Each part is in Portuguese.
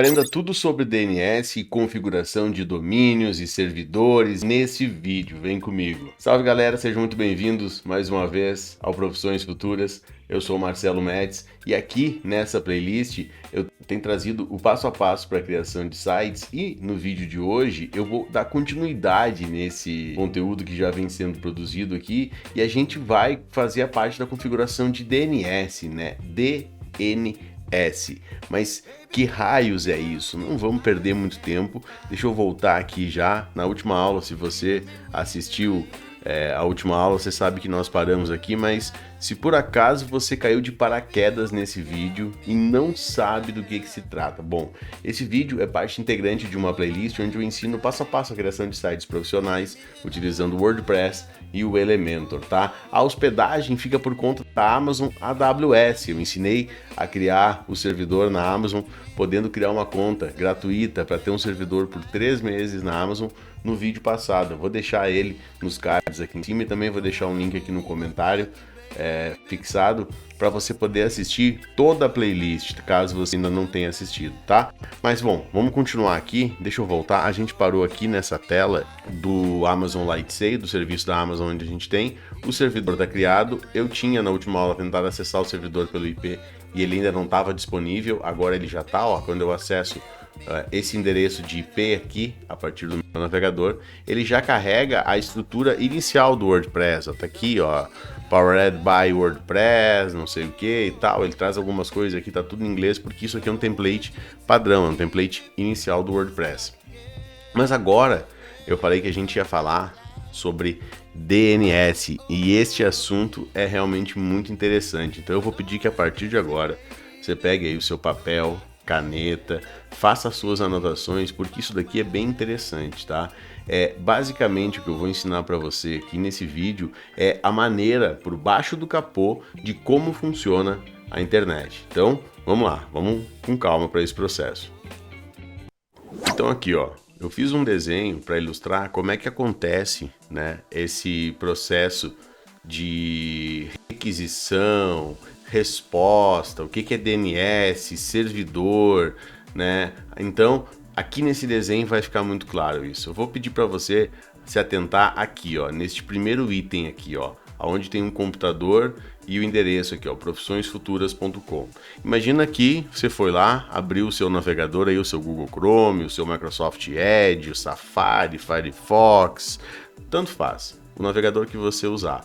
Aprenda tudo sobre DNS e configuração de domínios e servidores nesse vídeo. Vem comigo. Salve galera, sejam muito bem-vindos mais uma vez ao Profissões Futuras. Eu sou o Marcelo Médici e aqui nessa playlist eu tenho trazido o passo a passo para a criação de sites e no vídeo de hoje eu vou dar continuidade nesse conteúdo que já vem sendo produzido aqui e a gente vai fazer a parte da configuração de DNS, né? DNS. Mas que raios é isso? Não vamos perder muito tempo. Deixa eu voltar aqui já na última aula. Se você assistiu a última aula, você sabe que nós paramos aqui, mas se por acaso você caiu de paraquedas nesse vídeo e não sabe do que se trata, bom, esse vídeo é parte integrante de uma playlist onde eu ensino passo a passo a criação de sites profissionais utilizando o WordPress e o Elementor, tá? A hospedagem fica por conta da Amazon AWS. Eu ensinei a criar o servidor na Amazon, podendo criar uma conta gratuita para ter um servidor por 3 meses na Amazon no vídeo passado. Eu vou deixar ele nos cards aqui em cima e também vou deixar um link aqui no comentário fixado para você poder assistir toda a playlist, caso você ainda não tenha assistido, tá? Mas bom, vamos continuar aqui. Deixa eu voltar. A gente parou aqui nessa tela do Amazon Lightsail, do serviço da Amazon, onde a gente tem o servidor tá criado. Eu tinha na última aula tentado acessar o servidor pelo IP e ele ainda não estava disponível. Agora ele já tá, ó. Quando eu acesso esse endereço de IP aqui, a partir do meu navegador, ele já carrega a estrutura inicial do WordPress. Ó, tá aqui, ó, Powered by WordPress, não sei o que e tal. Ele traz algumas coisas aqui, tá tudo em inglês, porque isso aqui é um template padrão, é um template inicial do WordPress. Mas agora eu falei que a gente ia falar sobre DNS e este assunto é realmente muito interessante. Então eu vou pedir que a partir de agora você pegue aí o seu papel, caneta, faça as suas anotações, porque isso daqui é bem interessante, tá? Basicamente o que eu vou ensinar para você aqui nesse vídeo é a maneira por baixo do capô de como funciona a internet. Então, vamos lá, vamos com calma para esse processo. Então aqui, ó, eu fiz um desenho para ilustrar como é que acontece, né, esse processo de requisição, resposta, o que é DNS, servidor, né? Então, aqui nesse desenho vai ficar muito claro isso. Eu vou pedir para você se atentar aqui, ó, neste primeiro item aqui, ó, onde tem um computador e o endereço aqui, ó, profissõesfuturas.com. Imagina que você foi lá, abriu o seu navegador aí, o seu Google Chrome, o seu Microsoft Edge, o Safari, Firefox, tanto faz, o navegador que você usar.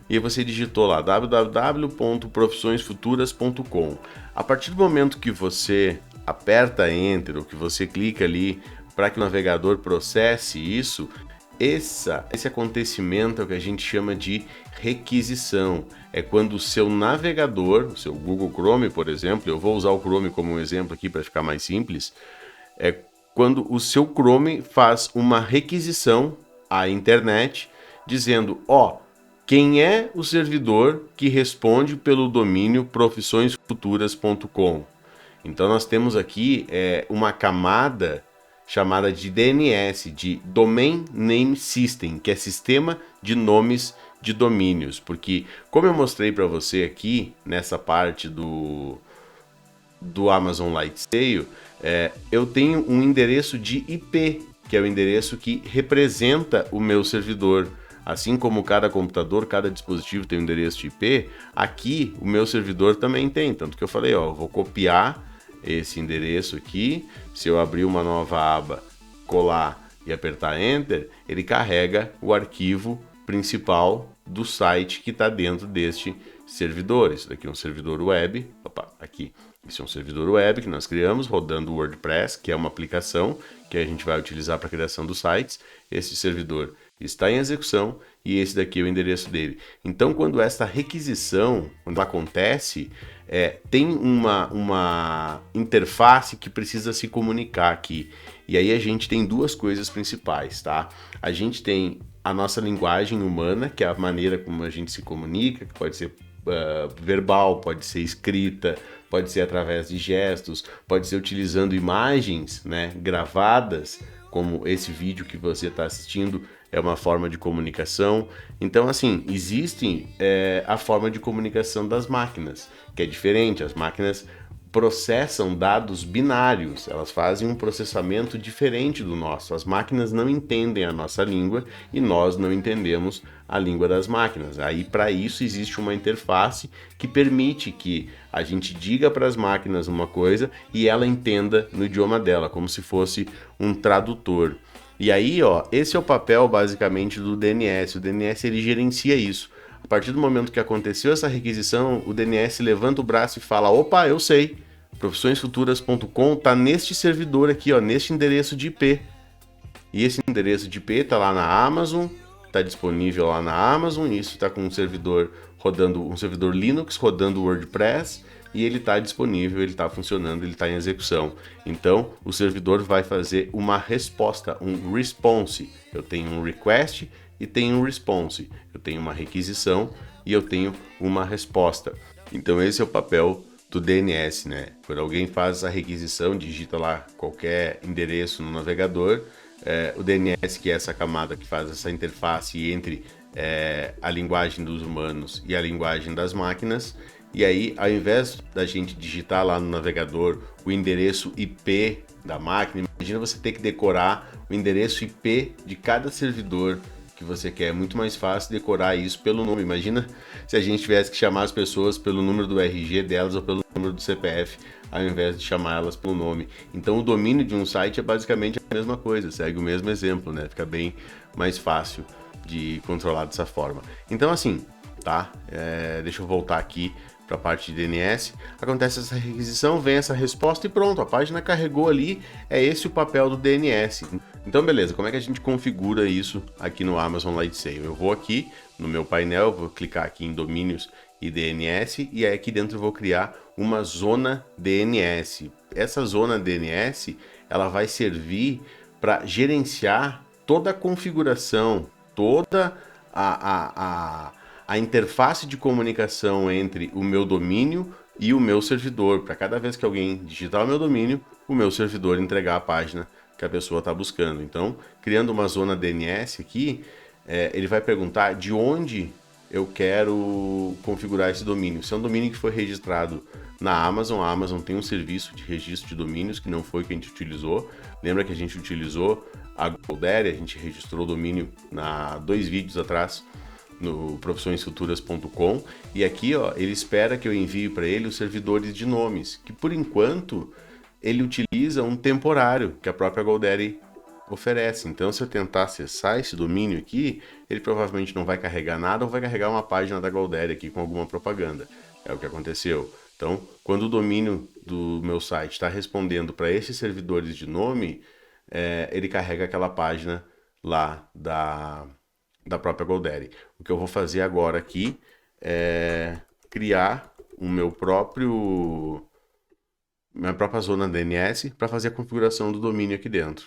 E aí você digitou lá www.profissõesfuturas.com. A partir do momento que você aperta Enter ou que você clica ali para que o navegador processe isso, esse acontecimento é o que a gente chama de requisição. É quando o seu navegador, o seu Google Chrome, por exemplo, eu vou usar o Chrome como um exemplo aqui para ficar mais simples, é quando o seu Chrome faz uma requisição à internet dizendo, ó, quem é o servidor que responde pelo domínio profissõesfuturas.com? Então nós temos aqui uma camada chamada de DNS, de Domain Name System, que é sistema de nomes de domínios, porque como eu mostrei para você aqui nessa parte do Amazon Lightsail, eu tenho um endereço de IP, que é o endereço que representa o meu servidor. Assim como cada computador, cada dispositivo tem um endereço de IP, aqui o meu servidor também tem. Tanto que eu falei, ó, eu vou copiar esse endereço aqui. Se eu abrir uma nova aba, colar e apertar Enter, ele carrega o arquivo principal do site que está dentro deste servidor. Isso daqui é um servidor web. Opa, aqui. Esse é um servidor web que nós criamos rodando o WordPress, que é uma aplicação que a gente vai utilizar para a criação dos sites. Esse servidor está em execução e esse daqui é o endereço dele. Então, quando essa requisição, quando acontece, tem uma interface que precisa se comunicar aqui. E aí a gente tem duas coisas principais, tá? A gente tem a nossa linguagem humana, que é a maneira como a gente se comunica, que pode ser verbal, pode ser escrita, pode ser através de gestos, pode ser utilizando imagens, né, gravadas, como esse vídeo que você está assistindo é uma forma de comunicação. Então, assim, existe a forma de comunicação das máquinas, que é diferente. As máquinas processam dados binários, elas fazem um processamento diferente do nosso. As máquinas não entendem a nossa língua e nós não entendemos a língua das máquinas. Aí, para isso, existe uma interface que permite que a gente diga para as máquinas uma coisa e ela entenda no idioma dela, como se fosse um tradutor. E aí, ó, esse é o papel basicamente do DNS. O DNS ele gerencia isso. A partir do momento que aconteceu essa requisição, o DNS levanta o braço e fala: opa, eu sei, profissõesfuturas.com está neste servidor aqui, ó, neste endereço de IP. E esse endereço de IP está lá na Amazon, está disponível lá na Amazon. Isso está com um servidor rodando, um servidor Linux rodando WordPress, e ele está disponível, ele está funcionando, ele está em execução. Então, o servidor vai fazer uma resposta, um response. Eu tenho um request e tenho um response. Eu tenho uma requisição e eu tenho uma resposta. Então, esse é o papel do DNS, né? Quando alguém faz a requisição, digita lá qualquer endereço no navegador, o DNS, que é essa camada que faz essa interface entre a linguagem dos humanos e a linguagem das máquinas. E aí, ao invés da gente digitar lá no navegador o endereço IP da máquina, imagina você ter que decorar o endereço IP de cada servidor que você quer. É muito mais fácil decorar isso pelo nome. Imagina se a gente tivesse que chamar as pessoas pelo número do RG delas ou pelo número do CPF, ao invés de chamar elas pelo nome. Então, o domínio de um site é basicamente a mesma coisa, segue o mesmo exemplo, né? Fica bem mais fácil de controlar dessa forma. Então, assim, tá? Deixa eu voltar aqui para a parte de DNS. Acontece essa requisição, vem essa resposta e pronto, a página carregou ali. É esse o papel do DNS. Então, beleza, como é que a gente configura isso aqui no Amazon Lightsail? Eu vou aqui no meu painel, vou clicar aqui em domínios e DNS, e aí aqui dentro eu vou criar uma zona DNS. Essa zona DNS, ela vai servir para gerenciar toda a configuração, toda a interface de comunicação entre o meu domínio e o meu servidor, para cada vez que alguém digitar o meu domínio, o meu servidor entregar a página que a pessoa está buscando. Então, criando uma zona DNS aqui, ele vai perguntar de onde eu quero configurar esse domínio. Se é um domínio que foi registrado na Amazon, a Amazon tem um serviço de registro de domínios que não foi que a gente utilizou. Lembra que a gente utilizou a GoDaddy, a gente registrou o domínio 2 vídeos atrás no profissõesfuturas.com, e aqui, ó, ele espera que eu envie para ele os servidores de nomes, que por enquanto ele utiliza um temporário que a própria GoDaddy oferece. Então, se eu tentar acessar esse domínio aqui, ele provavelmente não vai carregar nada ou vai carregar uma página da GoDaddy aqui com alguma propaganda. É o que aconteceu. Então, quando o domínio do meu site está respondendo para esses servidores de nome, ele carrega aquela página lá da própria GoDaddy. O que eu vou fazer agora aqui é criar minha própria zona DNS para fazer a configuração do domínio aqui dentro.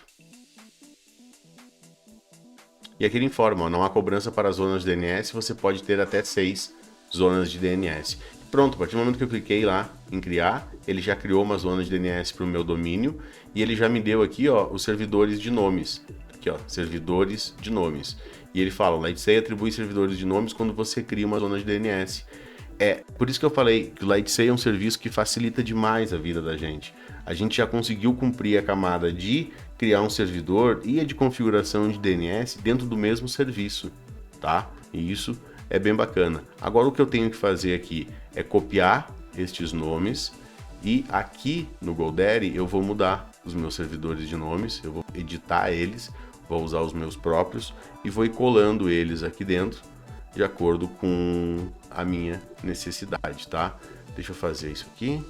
E aqui ele informa, ó, não há cobrança para zonas de DNS, você pode ter até 6 zonas de DNS. Pronto, a partir do momento que eu cliquei lá em criar, ele já criou uma zona de DNS para o meu domínio e ele já me deu aqui, ó, os servidores de nomes. Aqui, ó, servidores de nomes. E ele fala, o Lightsail atribui servidores de nomes quando você cria uma zona de DNS. Por isso que eu falei que o Lightsail é um serviço que facilita demais a vida da gente. A gente já conseguiu cumprir a camada de criar um servidor e a de configuração de DNS dentro do mesmo serviço, tá? E isso é bem bacana. Agora o que eu tenho que fazer aqui é copiar estes nomes e aqui no GoDaddy eu vou mudar os meus servidores de nomes, eu vou editar eles, vou usar os meus próprios e vou ir colando eles aqui dentro de acordo com a minha necessidade, tá? Deixa eu fazer isso aqui.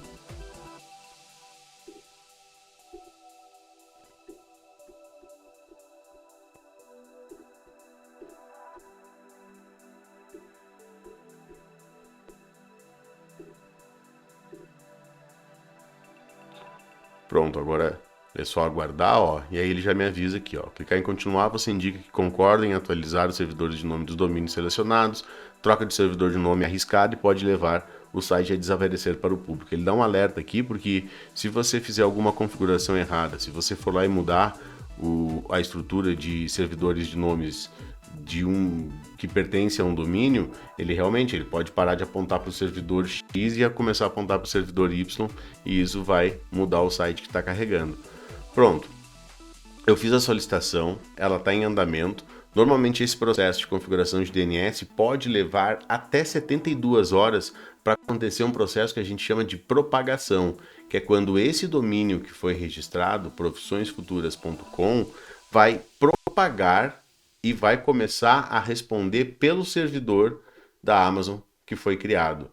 Pronto, agora é só aguardar, ó, e aí ele já me avisa aqui, ó. Clicar em continuar, você indica que concorda em atualizar os servidores de nome dos domínios selecionados, troca de servidor de nome arriscado e pode levar o site a desaparecer para o público. Ele dá um alerta aqui, porque se você fizer alguma configuração errada, se você for lá e mudar a estrutura de servidores de nomes de um que pertence a um domínio, ele pode parar de apontar para o servidor X e começar a apontar para o servidor Y, e isso vai mudar o site que está carregando. Pronto, eu fiz a solicitação, ela está em andamento. Normalmente esse processo de configuração de DNS pode levar até 72 horas para acontecer um processo que a gente chama de propagação, que é quando esse domínio que foi registrado, profissõesfuturas.com, vai propagar e vai começar a responder pelo servidor da Amazon que foi criado.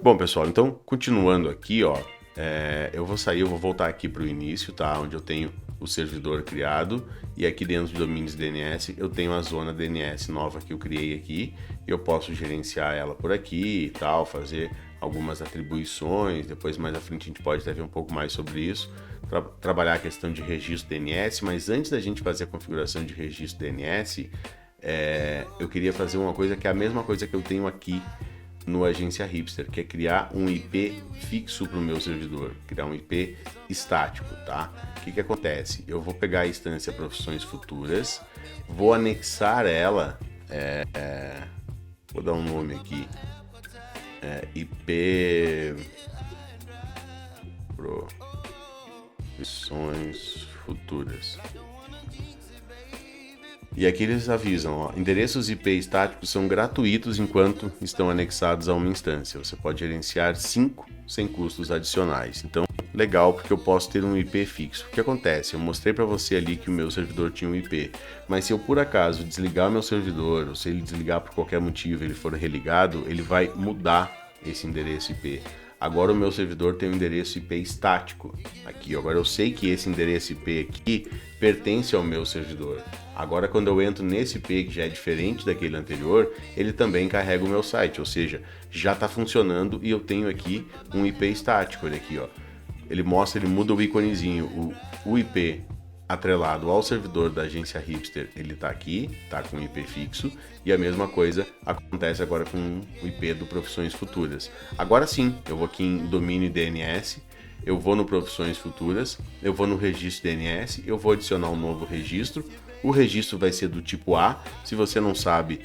Bom, pessoal, então continuando aqui, ó, eu vou voltar aqui para o início, tá? Onde eu tenho o servidor criado, e aqui dentro de domínios DNS eu tenho a zona DNS nova que eu criei aqui. Eu posso gerenciar ela por aqui e tal, fazer algumas atribuições. Depois, mais à frente, a gente pode até ver um pouco mais sobre isso, trabalhar a questão de registro DNS. Mas antes da gente fazer a configuração de registro DNS, eu queria fazer uma coisa que é a mesma coisa que eu tenho aqui no Agência Hipster, que é criar um IP fixo para o meu servidor, criar um IP estático, tá? O que acontece? Eu vou pegar a instância Profissões Futuras, vou anexar ela, vou dar um nome aqui, IP Profissões Futuras. E aqui eles avisam, ó, endereços IP estáticos são gratuitos enquanto estão anexados a uma instância. Você pode gerenciar 5 sem custos adicionais. Então, legal, porque eu posso ter um IP fixo. O que acontece? Eu mostrei para você ali que o meu servidor tinha um IP, mas se eu por acaso desligar o meu servidor, ou se ele desligar por qualquer motivo, ele for religado, ele vai mudar esse endereço IP. Agora o meu servidor tem um endereço IP estático aqui. Agora eu sei que esse endereço IP aqui pertence ao meu servidor. Agora quando eu entro nesse IP que já é diferente daquele anterior, ele também carrega o meu site, ou seja, já está funcionando e eu tenho aqui um IP estático. Olha aqui, ó. Ele muda o íconezinho, o IP atrelado ao servidor da Agência Hipster, ele está aqui, está com IP fixo, e a mesma coisa acontece agora com o IP do Profissões Futuras. Agora sim, eu vou aqui em domínio DNS, eu vou no Profissões Futuras, eu vou no registro DNS, eu vou adicionar um novo registro. O registro vai ser do tipo A. Se você não sabe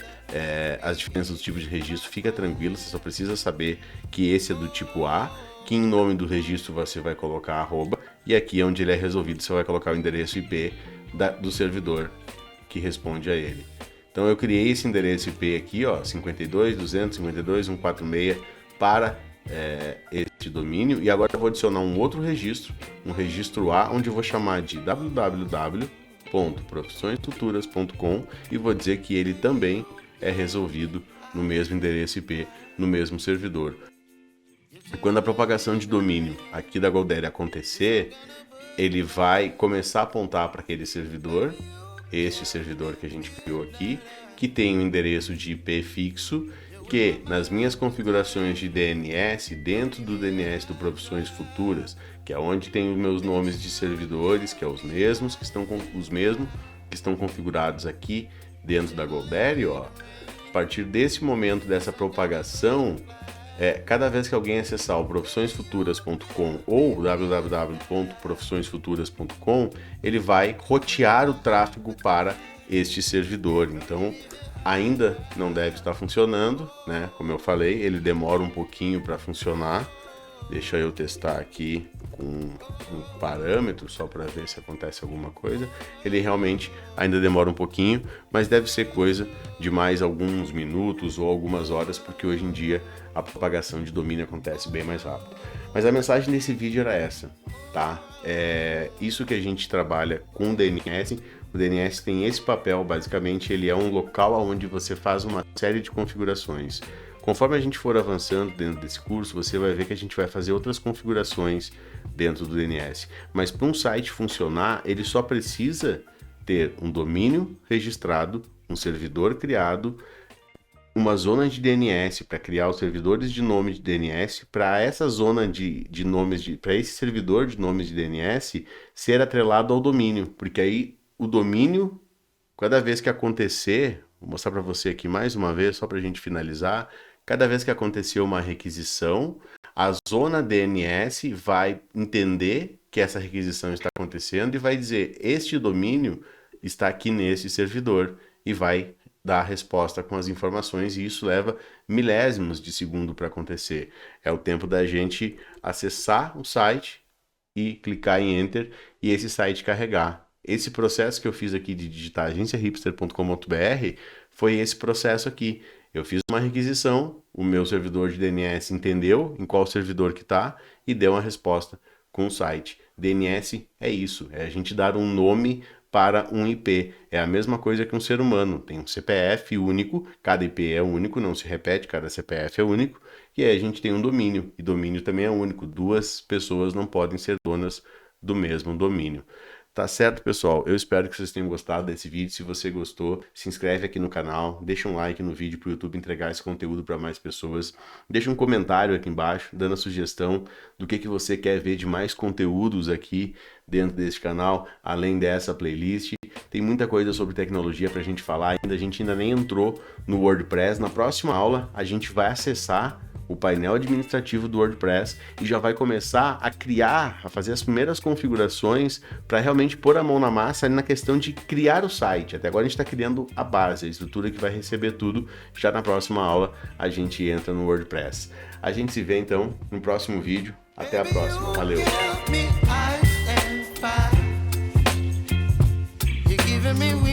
as diferenças dos tipos de registro, fica tranquilo, você só precisa saber que esse é do tipo A, que em nome do registro você vai colocar arroba, e aqui onde ele é resolvido você vai colocar o endereço IP do servidor que responde a ele. Então eu criei esse endereço IP aqui, ó, 52.252.146 para este domínio, e agora eu vou adicionar um outro registro, um registro A, onde eu vou chamar de www.profissõesfuturas.com e vou dizer que ele também é resolvido no mesmo endereço IP, no mesmo servidor. Quando a propagação de domínio aqui da GoDaddy acontecer, ele vai começar a apontar para aquele servidor, este servidor que a gente criou aqui, que tem um endereço de IP fixo, que nas minhas configurações de DNS, dentro do DNS do Profissões Futuras, que é onde tem os meus nomes de servidores, que é os mesmos que estão configurados aqui dentro da GoDaddy, ó. A partir desse momento dessa propagação, cada vez que alguém acessar o profissõesfuturas.com ou www.profissõesfuturas.com, ele vai rotear o tráfego para este servidor. Então, ainda não deve estar funcionando, né? Como eu falei, ele demora um pouquinho para funcionar. Deixa eu testar aqui com um parâmetro só para ver se acontece alguma coisa. Ele realmente ainda demora um pouquinho, mas deve ser coisa de mais alguns minutos ou algumas horas, porque hoje em dia a propagação de domínio acontece bem mais rápido. Mas a mensagem desse vídeo era essa, tá? Isso que a gente trabalha com o DNS. O DNS tem esse papel, basicamente ele é um local onde você faz uma série de configurações. Conforme a gente for avançando dentro desse curso, você vai ver que a gente vai fazer outras configurações dentro do DNS. Mas para um site funcionar, ele só precisa ter um domínio registrado, um servidor criado, uma zona de DNS para criar os servidores de nome de DNS, para essa zona de nomes, para esse servidor de nomes de DNS ser atrelado ao domínio, porque aí o domínio, cada vez que acontecer, vou mostrar para você aqui mais uma vez, só para a gente finalizar. Cada vez que acontecer uma requisição, a zona DNS vai entender que essa requisição está acontecendo e vai dizer: este domínio está aqui nesse servidor. e vai dar a resposta com as informações, e isso leva milésimos de segundo para acontecer. É o tempo da gente acessar o site e clicar em Enter e esse site carregar. Esse processo que eu fiz aqui de digitar agenciahipster.com.br foi esse processo aqui. Eu fiz uma requisição, o meu servidor de DNS entendeu em qual servidor que está e deu uma resposta com o site. DNS é isso, é a gente dar um nome para um IP. É a mesma coisa que um ser humano. Tem um CPF único, cada IP é único, não se repete, cada CPF é único. E aí a gente tem um domínio, e domínio também é único. Duas pessoas não podem ser donas do mesmo domínio. Tá certo, pessoal? Eu espero que vocês tenham gostado desse vídeo. Se você gostou, se inscreve aqui no canal, deixa um like no vídeo para o YouTube entregar esse conteúdo para mais pessoas. Deixa um comentário aqui embaixo, dando a sugestão do que você quer ver de mais conteúdos aqui dentro desse canal, além dessa playlist. Tem muita coisa sobre tecnologia para a gente falar ainda. A gente ainda nem entrou no WordPress. Na próxima aula, a gente vai acessar o painel administrativo do WordPress e já vai começar a criar, a fazer as primeiras configurações para realmente pôr a mão na massa ali na questão de criar o site. Até agora a gente está criando a base, a estrutura que vai receber tudo. Já na próxima aula a gente entra no WordPress. A gente se vê então no próximo vídeo. Até a próxima. Valeu! You're giving me